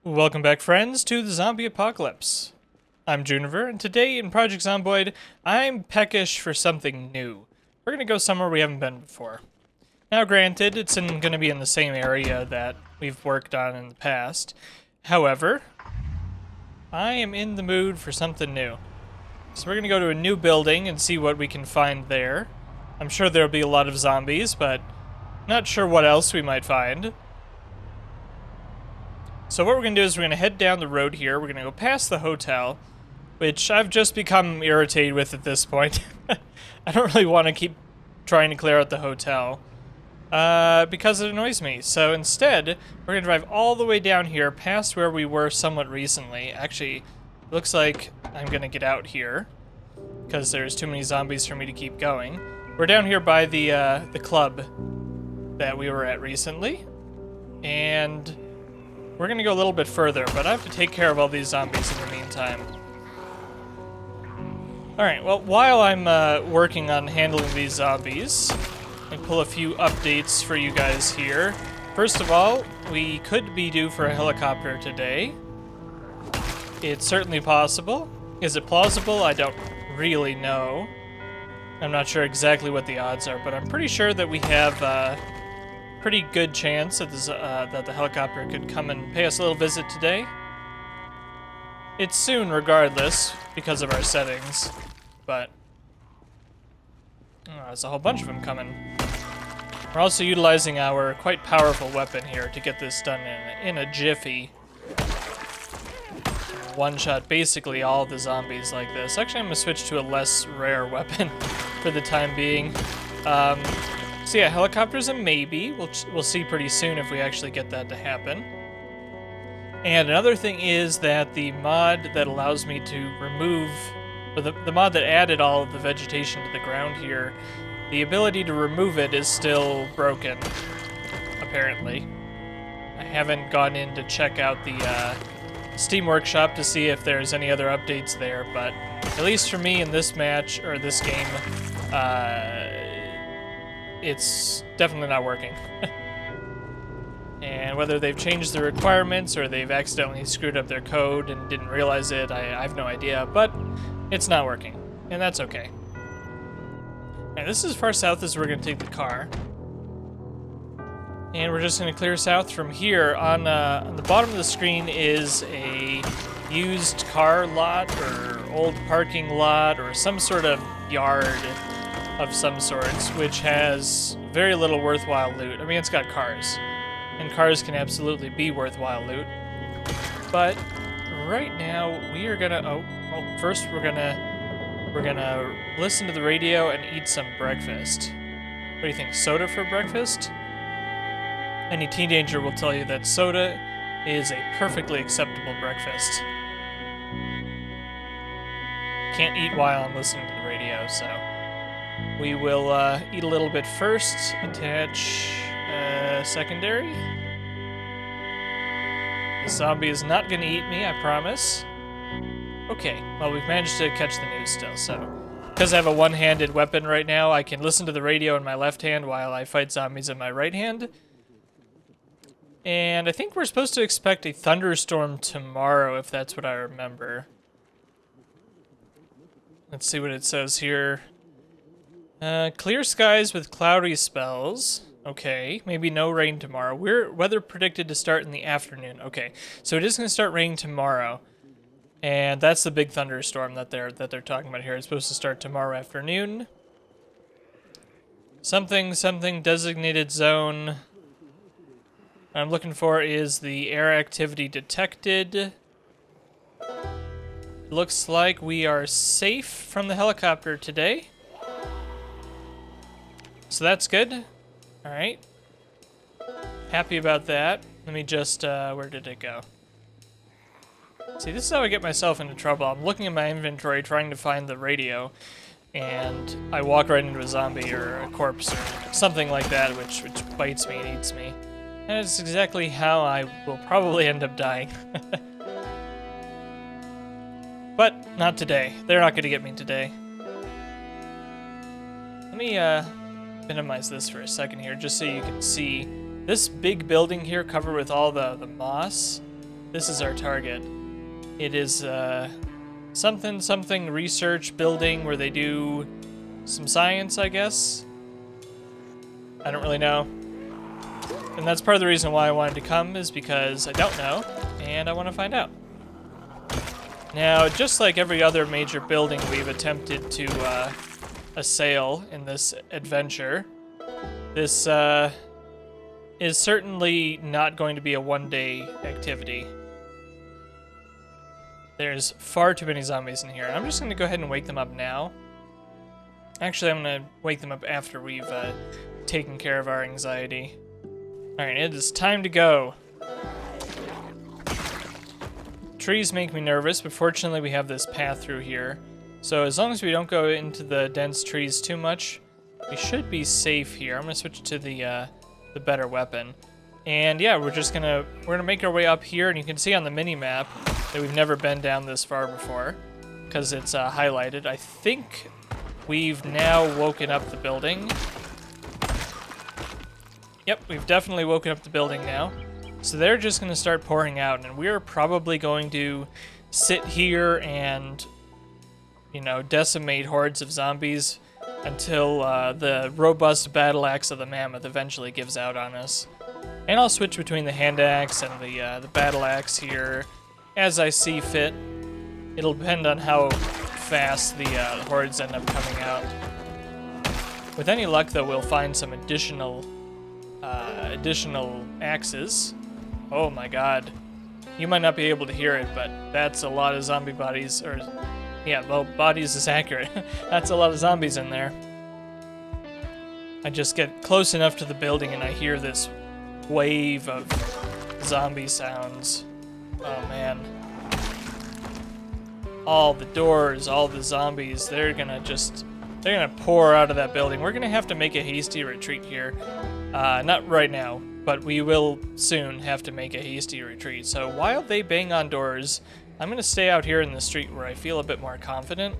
Welcome back, friends, to the zombie apocalypse. I'm Juniver, and today in Project Zomboid, I'm peckish for something new. We're gonna go somewhere we haven't been before. Now, granted, it's gonna be in the same area that we've worked on in the past. However, I am in the mood for something new. So we're gonna go to a new building and see what we can find there. I'm sure there'll be a lot of zombies, but not sure what else we might find. So what we're going to do is we're going to head down the road here. We're going to go past the hotel, which I've just become irritated with at this point. I don't really want to keep trying to clear out the hotel because it annoys me. So instead, we're going to drive all the way down here past where we were somewhat recently. Actually, it looks like I'm going to get out here because there's too many zombies for me to keep going. We're down here by the club that we were at recently, and we're gonna go a little bit further, but I have to take care of all these zombies in the meantime. Alright, well, while I'm working on handling these zombies, I pull a few updates for you guys here. First of all, we could be due for a helicopter today. It's certainly possible. Is it plausible? I don't really know. I'm not sure exactly what the odds are, but I'm pretty sure that we have pretty good chance that, that the helicopter could come and pay us a little visit today. It's soon regardless, because of our settings, but there's a whole bunch of them coming. We're also utilizing our quite powerful weapon here to get this done in a jiffy. One-shot basically all the zombies like this. Actually, I'm going to switch to a less rare weapon for the time being. So yeah, helicopter's a maybe. We'll see pretty soon if we actually get that to happen. And another thing is that the mod that allows me to remove, or the mod that added all of the vegetation to the ground here, the ability to remove it is still broken, apparently. I haven't gone in to check out the Steam Workshop to see if there's any other updates there, but at least for me in this match, or this game, it's definitely not working. And whether they've changed the requirements or they've accidentally screwed up their code and didn't realize it, I have no idea, but it's not working, and that's okay. And this is as far south as we're going to take the car. And we're just going to clear south from here. On the bottom of the screen is a used car lot or old parking lot or some sort of yard of some sorts, which has very little worthwhile loot. I mean, it's got cars, and cars can absolutely be worthwhile loot. But right now, we are gonna. First we're gonna listen to the radio and eat some breakfast. What do you think? Soda for breakfast? Any teenager will tell you that soda is a perfectly acceptable breakfast. Can't eat while I'm listening to the radio, so. We will eat a little bit first, attach secondary. The zombie is not going to eat me, I promise. Okay, well, we've managed to catch the news still, so. Because I have a one-handed weapon right now, I can listen to the radio in my left hand while I fight zombies in my right hand. And I think we're supposed to expect a thunderstorm tomorrow, if that's what I remember. Let's see what it says here. Clear skies with cloudy spells. Okay, maybe no rain tomorrow. Weather predicted to start in the afternoon. Okay, so it is going to start raining tomorrow, and that's the big thunderstorm that they're talking about here. It's supposed to start tomorrow afternoon. Something designated zone. What I'm looking for is the air activity detected. Looks like we are safe from the helicopter today. So that's good. All right. Happy about that. Let me just, where did it go? See, this is how I get myself into trouble. I'm looking at my inventory trying to find the radio, and I walk right into a zombie or a corpse or something like that, which bites me and eats me. And it's exactly how I will probably end up dying. But not today. They're not going to get me today. Let me minimize this for a second here, just so you can see this big building here covered with all the moss. This is our target. It is something research building where they do some science, I guess. I don't really know. And that's part of the reason why I wanted to come, is because I don't know, and I want to find out. Now, just like every other major building we've attempted to assail in this adventure, this is certainly not going to be a one-day activity. There's far too many zombies in here. I'm just going to go ahead and wake them up now. Actually, I'm going to wake them up after we've taken care of our anxiety. Alright, it is time to go. Trees make me nervous, but fortunately we have this path through here. So as long as we don't go into the dense trees too much, we should be safe here. I'm going to switch to the better weapon. And yeah, we're gonna make our way up here, and you can see on the mini-map that we've never been down this far before, because it's highlighted. I think we've now woken up the building. Yep, we've definitely woken up the building now. So they're just gonna start pouring out, and we're probably going to sit here and, you know, decimate hordes of zombies until the robust battle axe of the mammoth eventually gives out on us. And I'll switch between the hand axe and the battle axe here as I see fit. It'll depend on how fast the hordes end up coming out. With any luck, though, we'll find some additional axes. Oh my god. You might not be able to hear it, but that's a lot of zombie bodies, or yeah, well, bodies is accurate. That's a lot of zombies in there. I just get close enough to the building and I hear this wave of zombie sounds. Oh man. All the doors, all the zombies, they're gonna pour out of that building. We're gonna have to make a hasty retreat here. Not right now, but we will soon have to make a hasty retreat. So while they bang on doors, I'm gonna stay out here in the street where I feel a bit more confident.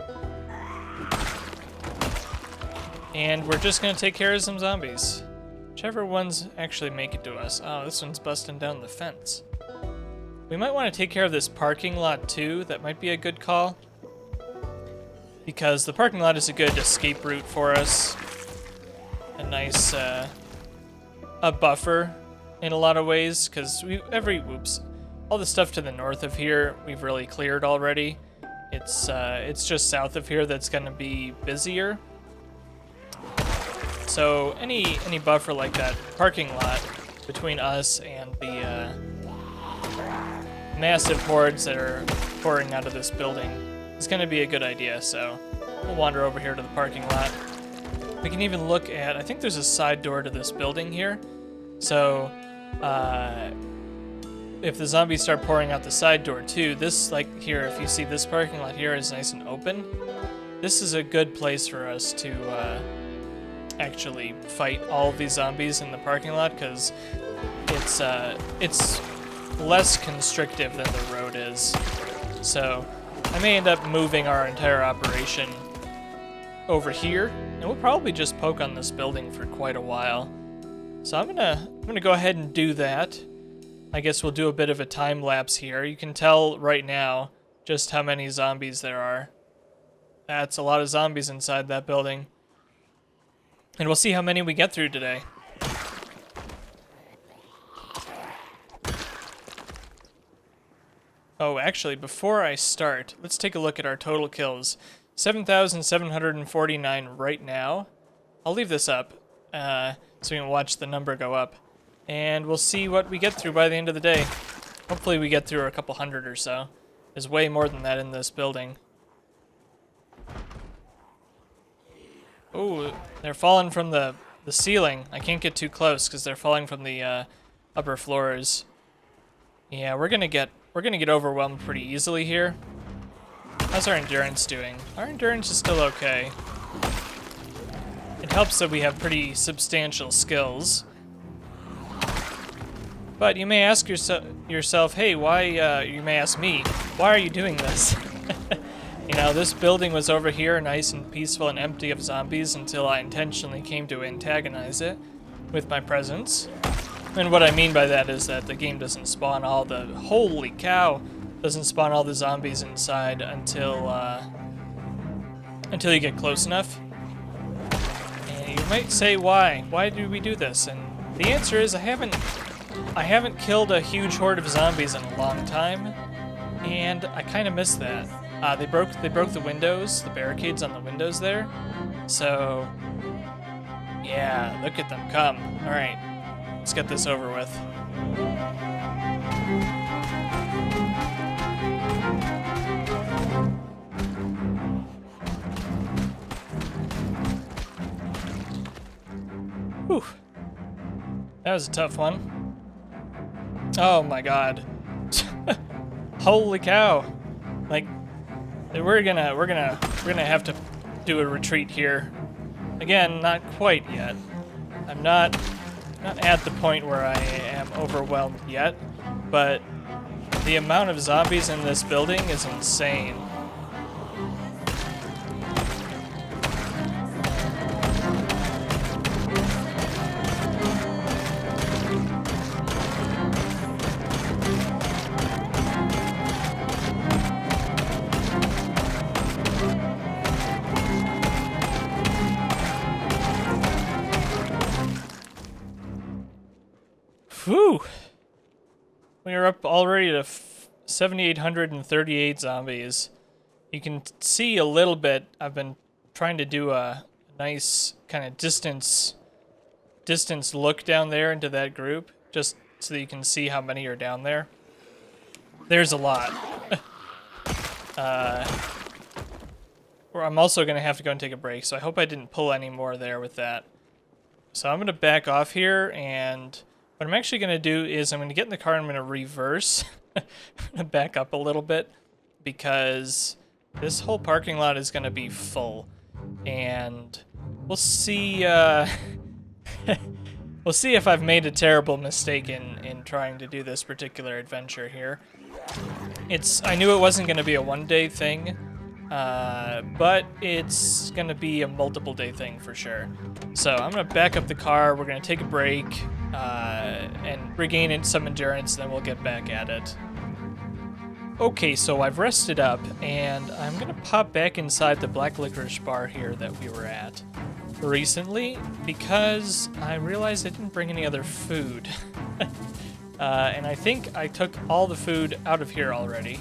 And we're just gonna take care of some zombies. Whichever ones actually make it to us. Oh, this one's busting down the fence. We might want to take care of this parking lot too. That might be a good call, because the parking lot is a good escape route for us. A nice a buffer in a lot of ways, because all the stuff to the north of here we've really cleared already. It's just south of here that's going to be busier. So any buffer like that parking lot between us and the massive hordes that are pouring out of this building is going to be a good idea. So we'll wander over here to the parking lot. We can even look at, I think there's a side door to this building here. So if the zombies start pouring out the side door too, this, like here, if you see this parking lot here is nice and open, this is a good place for us to actually fight all of these zombies in the parking lot, because it's less constrictive than the road is. So I may end up moving our entire operation over here, and we'll probably just poke on this building for quite a while. So I'm gonna go ahead and do that. I guess we'll do a bit of a time lapse here. You can tell right now just how many zombies there are. That's a lot of zombies inside that building. And we'll see how many we get through today. Oh, actually, before I start, let's take a look at our total kills. 7,749 right now. I'll leave this up so we can watch the number go up. And we'll see what we get through by the end of the day. Hopefully we get through a couple hundred or so. There's way more than that in this building. Oh, they're falling from the the ceiling. I can't get too close because they're falling from the upper floors. Yeah, we're gonna get overwhelmed pretty easily here. How's our endurance doing? Our endurance is still okay. It helps that we have pretty substantial skills. But you may ask yourself, hey, why, you may ask me, why are you doing this? You know, this building was over here nice and peaceful and empty of zombies until I intentionally came to antagonize it with my presence. And what I mean by that is that the game doesn't spawn all the, holy cow, doesn't spawn all the zombies inside until you get close enough. And you might say, why? Why do we do this? And the answer is I haven't killed a huge horde of zombies in a long time, and I kind of miss that. They broke the windows, the barricades on the windows there. So, yeah, look at them come. All right, let's get this over with. Whew. That was a tough one. Oh my god. Holy cow. Like, we're gonna have to do a retreat here. Again, not quite yet. I'm not at the point where I am overwhelmed yet, but the amount of zombies in this building is insane. Whew! We are up already to 7,838 zombies. You can see a little bit. I've been trying to do a nice kind of distance look down there into that group, just so that you can see how many are down there. There's a lot. I'm also going to have to go and take a break, so I hope I didn't pull any more there with that. So I'm going to back off here, and what I'm actually going to do is I'm going to get in the car and I'm going to reverse. I'm going to back up a little bit because this whole parking lot is going to be full. And we'll see we'll see if I've made a terrible mistake in trying to do this particular adventure here. I knew it wasn't going to be a one-day thing, but it's going to be a multiple-day thing for sure. So I'm going to back up the car, we're going to take a break, and regain some endurance, then we'll get back at it. Okay, so I've rested up, and I'm going to pop back inside the black licorice bar here that we were at recently, because I realized I didn't bring any other food. And I think I took all the food out of here already,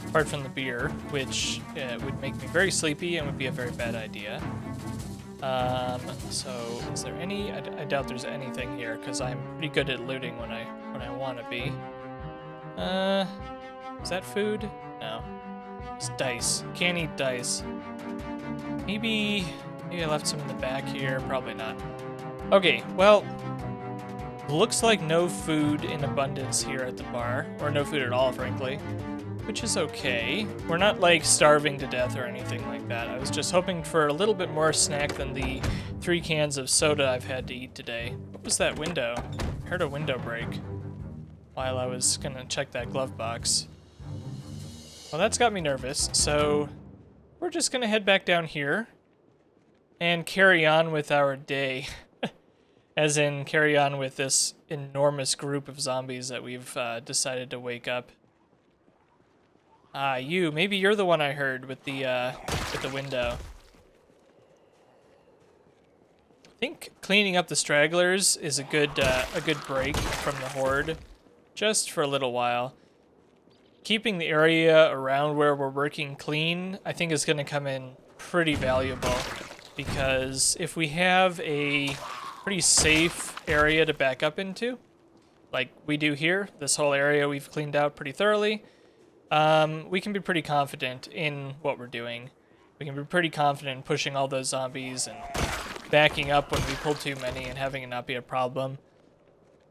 apart from the beer, which would make me very sleepy and would be a very bad idea. So is there any? I doubt there's anything here because I'm pretty good at looting when I want to be. Is that food? No. It's dice. Can't eat dice. Maybe I left some in the back here. Probably not. Okay. Well, looks like no food in abundance here at the bar, or no food at all, frankly. Which is okay. We're not like starving to death or anything like that. I was just hoping for a little bit more snack than the 3 cans of soda I've had to eat today. What was that window? I heard a window break while I was gonna check that glove box. Well, that's got me nervous, so we're just gonna head back down here and carry on with our day. As in, carry on with this enormous group of zombies that we've decided to wake up. Maybe you're the one I heard with the window. I think cleaning up the stragglers is a good break from the horde, just for a little while. Keeping the area around where we're working clean, I think is going to come in pretty valuable, because if we have a pretty safe area to back up into, like we do here, this whole area we've cleaned out pretty thoroughly, we can be pretty confident in what we're doing. We can be pretty confident in pushing all those zombies and backing up when we pull too many and having it not be a problem.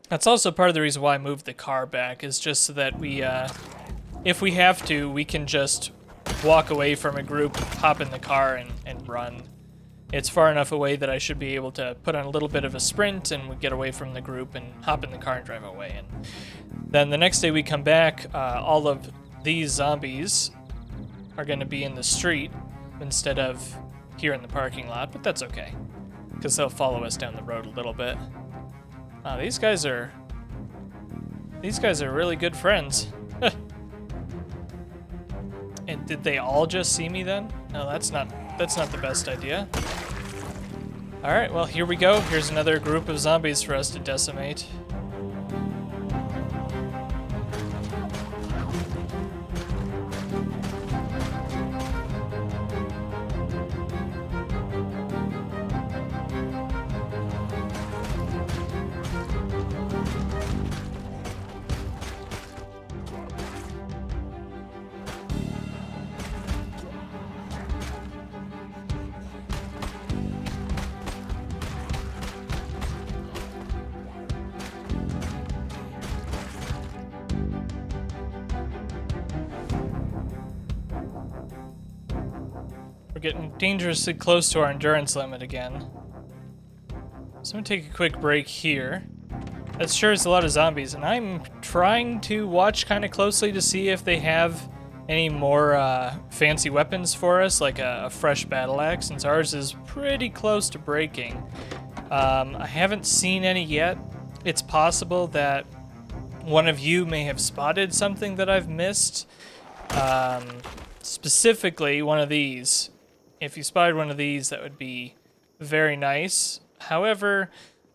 That's also part of the reason why I moved the car back, is just so that we, if we have to, we can just walk away from a group, hop in the car, and run. It's far enough away that I should be able to put on a little bit of a sprint and we get away from the group and hop in the car and drive away. And then the next day we come back, all of these zombies are going to be in the street instead of here in the parking lot, but that's okay, because they'll follow us down the road a little bit. These guys are really good friends. And did they all just see me then? No, that's not the best idea. All right, well, here we go. Here's another group of zombies for us to decimate. We're getting dangerously close to our endurance limit again. So I'm gonna take a quick break here. That sure is a lot of zombies, and I'm trying to watch kind of closely to see if they have any more fancy weapons for us, like a fresh battle axe, since ours is pretty close to breaking. I haven't seen any yet. It's possible that one of you may have spotted something that I've missed. Specifically, one of these. If you spotted one of these, that would be very nice. However,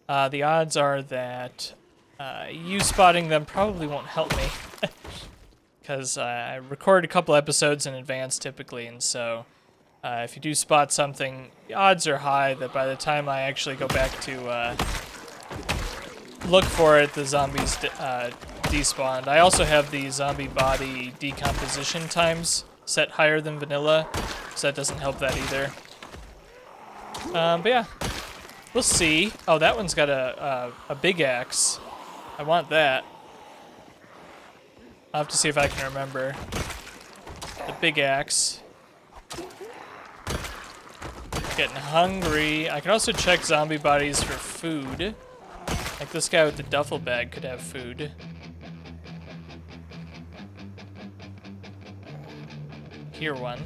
the odds are that you spotting them probably won't help me, because I record a couple episodes in advance typically, and so if you do spot something, the odds are high that by the time I actually go back to look for it, the zombies despawned. I also have the zombie body decomposition times set higher than vanilla, so that doesn't help that either. But yeah, we'll see. Oh, that one's got a big axe. I want that. I'll have to see if I can remember. The big axe. Getting hungry. I can also check zombie bodies for food. Like this guy with the duffel bag could have food. Here one.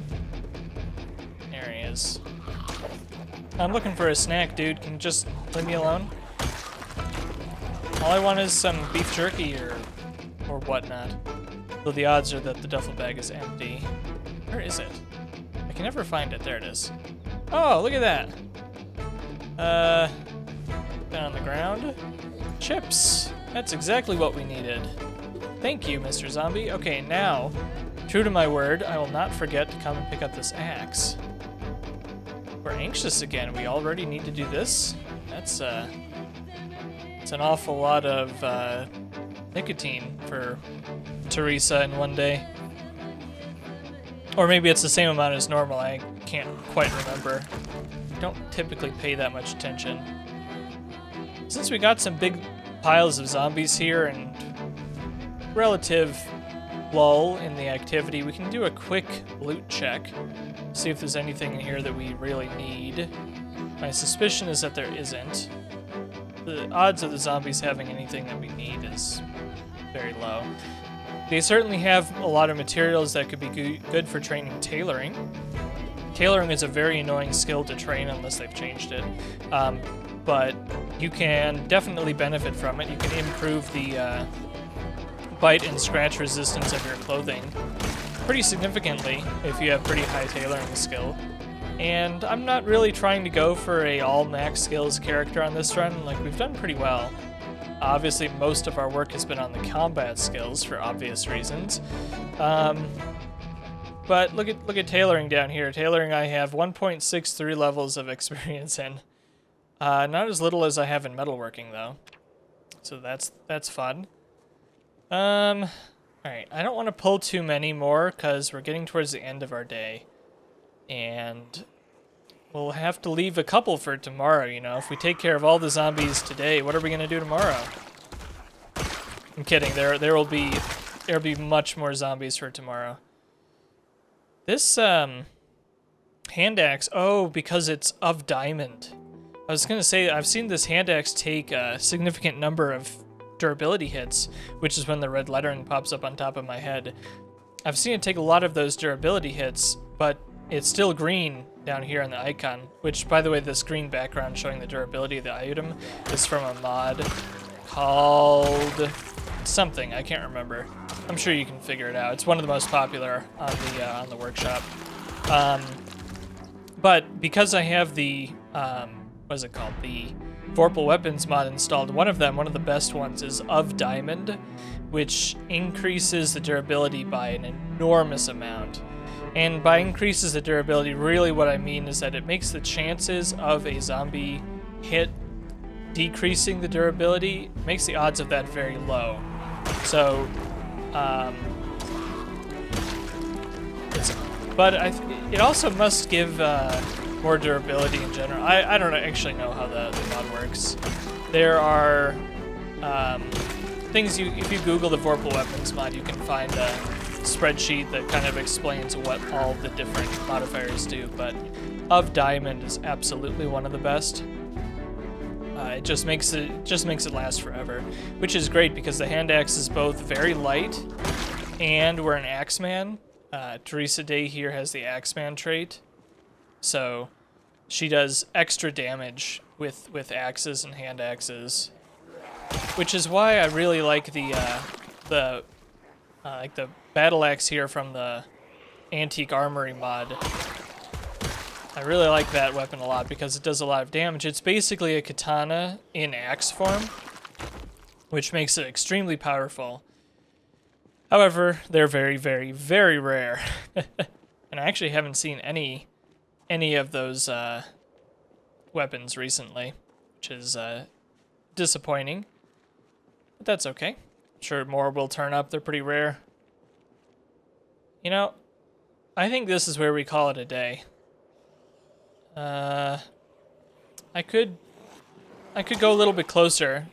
There he is. I'm looking for a snack, dude. Can you just leave me alone? All I want is some beef jerky or whatnot. Though the odds are that the duffel bag is empty. Where is it? I can never find it. There it is. Oh, look at that. Down on the ground. Chips. That's exactly what we needed. Thank you, Mr. Zombie. Okay, now, true to my word, I will not forget to come and pick up this axe. We're anxious again. We already need to do this? That's it's an awful lot of nicotine for Teresa in one day. Or maybe it's the same amount as normal. I can't quite remember. I don't typically pay that much attention. Since we got some big piles of zombies here and relative lull in the activity, we can do a quick loot check. See if there's anything in here that we really need. My suspicion is that there isn't. The odds of the zombies having anything that we need is very low. They certainly have a lot of materials that could be good for training tailoring. Tailoring is a very annoying skill to train unless they've changed it. But you can definitely benefit from it. You can improve the bite and scratch resistance of your clothing pretty significantly if you have pretty high tailoring skill. And I'm not really trying to go for a all max skills character on this run. Like, we've done pretty well. Obviously, most of our work has been on the combat skills for obvious reasons. But look at tailoring down here. Tailoring, I have 1.63 levels of experience in. Not as little as I have in metalworking, though. So that's fun. Alright, I don't want to pull too many more, because we're getting towards the end of our day. And we'll have to leave a couple for tomorrow, you know. If we take care of all the zombies today, what are we gonna do tomorrow? I'm kidding. There'll be much more zombies for tomorrow. This hand axe, oh, because it's of diamond. I was gonna say, I've seen this hand axe take a significant number of durability hits, which is when the red lettering pops up on top of my head. I've seen it take a lot of those durability hits, but it's still green down here on the icon, which, by the way, this green background showing the durability of the item is from a mod called something. I can't remember. I'm sure you can figure it out. It's one of the most popular on the workshop. But because I have the what is it called? The Vorpal Weapons mod installed. One of the best ones is of diamond, which increases the durability by an enormous amount. And by increases the durability, really what I mean is that it makes the chances of a zombie hit decreasing the durability, makes the odds of that very low. So, it also must give more durability in general. I don't actually know how the mod works. There are things if you Google the Vorpal Weapons mod, you can find a spreadsheet that kind of explains what all the different modifiers do. But of diamond is absolutely one of the best. It just makes it last forever, which is great because the hand axe is both very light, and we're an axeman. Teresa Day here has the axeman trait, so she does extra damage with axes and hand axes, which is why I really like the battle axe here from the Antique Armory mod. I really like that weapon a lot because it does a lot of damage. It's basically a katana in axe form, which makes it extremely powerful. However, they're very, very, very rare. And I actually haven't seen any of those weapons recently, which is disappointing. But that's okay. I'm sure more will turn up. They're pretty rare. You know, I think this is where we call it a day. I could go a little bit closer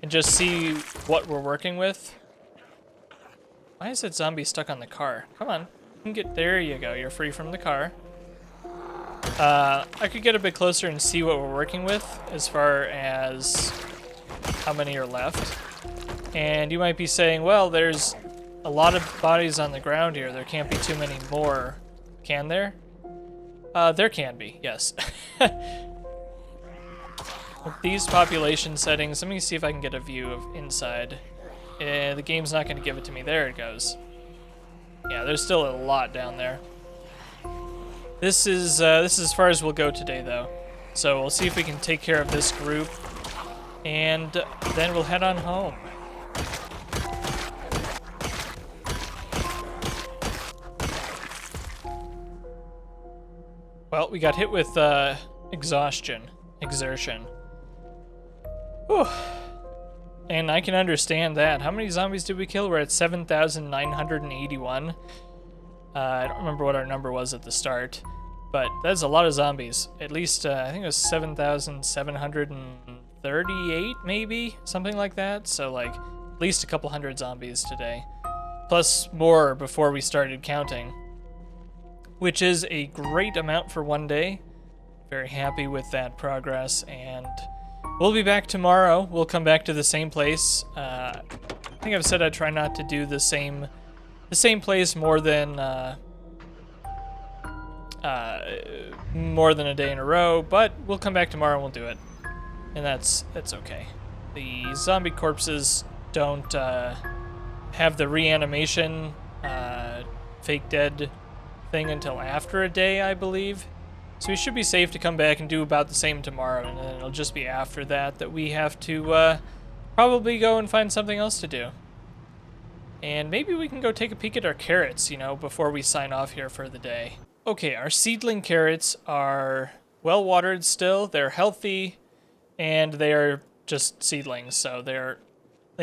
and just see what we're working with. Why is that zombie stuck on the car? Come on, you can there you go, you're free from the car. I could get a bit closer and see what we're working with as far as how many are left. And you might be saying, well, there's a lot of bodies on the ground here. There can't be too many more, can there? There can be, yes. With these population settings, let me see if I can get a view of inside. The game's not going to give it to me. There it goes. Yeah, there's still a lot down there. This is as far as we'll go today, though. So we'll see if we can take care of this group, and then we'll head on home. Well, we got hit with exertion. Whew. And I can understand that. How many zombies did we kill? We're at 7,981. I don't remember what our number was at the start, but that's a lot of zombies. At least, I think it was 7,738, maybe? Something like that. So, like, at least a couple hundred zombies today. Plus more before we started counting, which is a great amount for one day. Very happy with that progress, and we'll be back tomorrow. We'll come back to the same place. I think I've said I try not to do the same place more than a day in a row, but we'll come back tomorrow and we'll do it, and that's okay. The zombie corpses don't have the reanimation fake dead thing until after a day, I believe. So we should be safe to come back and do about the same tomorrow, and then it'll just be after that we have to probably go and find something else to do. And maybe we can go take a peek at our carrots, you know, before we sign off here for the day. Okay, our seedling carrots are well watered still, they're healthy, and they are just seedlings, so they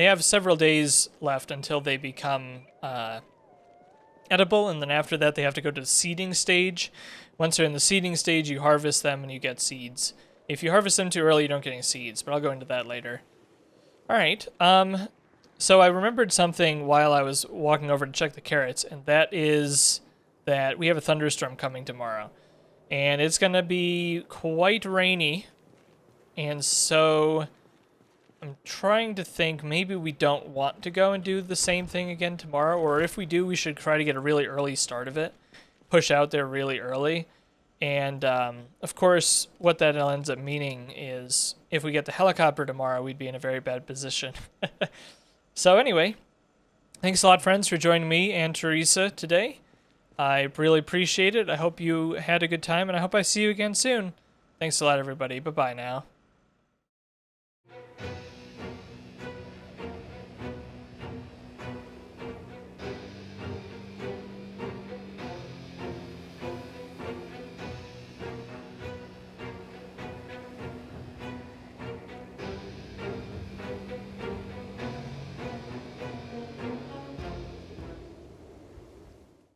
have several days left until they become edible, and then after that they have to go to the seeding stage. Once they're in the seeding stage, you harvest them and you get seeds. If you harvest them too early, you don't get any seeds, but I'll go into that later. Alright, so I remembered something while I was walking over to check the carrots, and that is that we have a thunderstorm coming tomorrow. And it's going to be quite rainy, and so I'm trying to think maybe we don't want to go and do the same thing again tomorrow, or if we do, we should try to get a really early start of it. Push out there really early. And, of course, what that ends up meaning is if we get the helicopter tomorrow, we'd be in a very bad position. So anyway, thanks a lot, friends, for joining me and Teresa today. I really appreciate it. I hope you had a good time, and I hope I see you again soon. Thanks a lot, everybody. Bye-bye now.